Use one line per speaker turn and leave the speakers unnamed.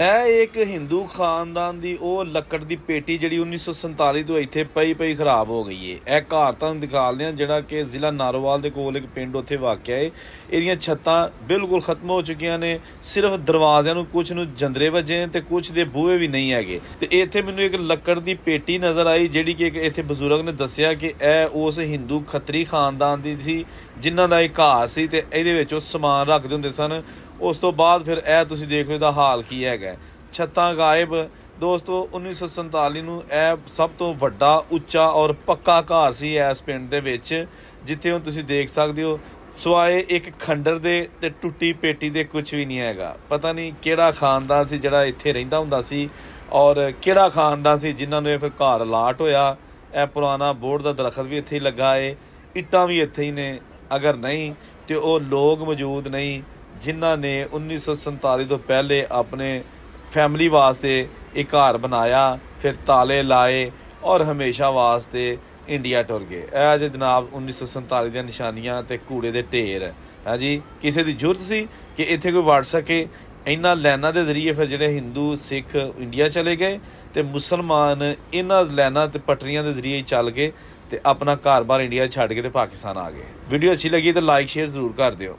ਇਹ ਇੱਕ ਹਿੰਦੂ ਖਾਨਦਾਨ ਦੀ ਉਹ ਲੱਕੜ ਦੀ ਪੇਟੀ ਜਿਹੜੀ 1947 ਤੋਂ ਇੱਥੇ ਪਈ ਖਰਾਬ ਹੋ ਗਈ ਏ। ਇਹ ਘਰ ਤੁਹਾਨੂੰ ਦਿਖਾਉਂਦੇ ਆ ਜਿਹੜਾ ਕਿ ਜ਼ਿਲ੍ਹਾ ਨਾਰੋਵਾਲ ਦੇ ਕੋਲ ਇੱਕ ਪਿੰਡ ਉੱਥੇ ਵਾਕਿਆ ਏ। ਇਹਦੀਆਂ ਛੱਤਾਂ ਬਿਲਕੁਲ ਖਤਮ ਹੋ ਚੁੱਕੀਆਂ ਨੇ, ਸਿਰਫ ਦਰਵਾਜ਼ਿਆਂ ਨੂੰ ਕੁਝ ਨੂੰ ਜੰਦਰੇ ਵੱਜੇ ਤੇ ਕੁਝ ਦੇ ਬੂਹੇ ਵੀ ਨਹੀਂ ਹੈਗੇ। ਤੇ ਇੱਥੇ ਮੈਨੂੰ ਇੱਕ ਲੱਕੜ ਦੀ ਪੇਟੀ ਨਜ਼ਰ ਆਈ ਜਿਹੜੀ ਕਿ ਇੱਥੇ ਬਜ਼ੁਰਗ ਨੇ ਦੱਸਿਆ ਕਿ ਇਹ ਉਸ ਹਿੰਦੂ ਖੱਤਰੀ ਖਾਨਦਾਨ ਦੀ ਸੀ ਜਿਨ੍ਹਾਂ ਦਾ ਇਹ ਘਰ ਸੀ ਤੇ ਇਹਦੇ ਵਿੱਚ ਉਹ ਸਮਾਨ ਰੱਖਦੇ ਹੁੰਦੇ ਸਨ। ਉਸ ਤੋਂ ਬਾਅਦ ਫਿਰ ਇਹ ਤੁਸੀਂ ਦੇਖ ਲਓ ਇਹਦਾ ਹਾਲ ਕੀ ਹੈਗਾ, ਛੱਤਾਂ ਗਾਇਬ। ਦੋਸਤੋ 1947 ਨੂੰ ਇਹ ਸਭ ਤੋਂ ਵੱਡਾ ਉੱਚਾ ਔਰ ਪੱਕਾ ਘਰ ਸੀ ਇਸ ਪਿੰਡ ਦੇ ਵਿੱਚ, ਜਿੱਥੇ ਹੁਣ ਤੁਸੀਂ ਦੇਖ ਸਕਦੇ ਹੋ ਸਵਾਏ ਇੱਕ ਖੰਡਰ ਦੇ ਤੇ ਟੁੱਟੀ ਪੇਟੀ ਦੇ ਕੁਝ ਵੀ ਨਹੀਂ ਹੈਗਾ। ਪਤਾ ਨਹੀਂ ਕਿਹੜਾ ਖਾਨਦਾਨ ਸੀ ਜਿਹੜਾ ਇੱਥੇ ਰਹਿੰਦਾ ਹੁੰਦਾ ਸੀ ਔਰ ਕਿਹੜਾ ਖਾਨਦਾਨ ਸੀ ਜਿਨ੍ਹਾਂ ਨੂੰ ਇਹ ਫਿਰ ਘਰ ਅਲਾਟ ਹੋਇਆ। ਇਹ ਪੁਰਾਣਾ ਬੋਰਡ ਦਾ ਦਰਖਤ ਵੀ ਇੱਥੇ ਹੀ ਲੱਗਾ ਏ, ਇੱਟਾਂ ਵੀ ਇੱਥੇ ਹੀ ਨੇ। ਅਗਰ ਨਹੀਂ ਤੇ ਉਹ ਲੋਕ ਮੌਜੂਦ ਨਹੀਂ ਜਿਨ੍ਹਾਂ ਨੇ 1947 ਤੋਂ ਪਹਿਲੇ ਆਪਣੇ ਫੈਮਿਲੀ ਵਾਸਤੇ ਇਹ ਘਰ ਬਣਾਇਆ, ਫਿਰ ਤਾਲੇ ਲਾਏ ਔਰ ਹਮੇਸ਼ਾ ਵਾਸਤੇ ਇੰਡੀਆ ਟੁਰ ਗਏ। ਇਹ ਜੇ ਜਨਾਬ 1947 ਦੀਆਂ ਨਿਸ਼ਾਨੀਆਂ ਤੇ ਕੂੜੇ ਦੇ ਢੇਰ ਹੈ ਜੀ। ਕਿਸੇ ਦੀ ਜ਼ਰੂਰਤ ਸੀ ਕਿ ਇੱਥੇ ਕੋਈ ਵੜ ਸਕੇ। ਇਹਨਾਂ ਲਾਈਨਾਂ ਦੇ ਜ਼ਰੀਏ ਫਿਰ ਜਿਹੜੇ ਹਿੰਦੂ ਸਿੱਖ ਇੰਡੀਆ ਚਲੇ ਗਏ ਤੇ ਮੁਸਲਮਾਨ ਇਹਨਾਂ ਲਾਈਨਾਂ ਤੇ ਪਟਰੀਆਂ ਦੇ ਜ਼ਰੀਏ ਚੱਲ ਗਏ ਤੇ ਆਪਣਾ ਘਰ-ਬਾਰ ਇੰਡੀਆ ਛੱਡ ਕੇ ਤੇ ਪਾਕਿਸਤਾਨ ਆ ਗਏ। ਵੀਡੀਓ ਅੱਛੀ ਲੱਗੀ ਤਾਂ ਲਾਈਕ ਸ਼ੇਅਰ ਜ਼ਰੂਰ ਕਰ ਦਿਓ।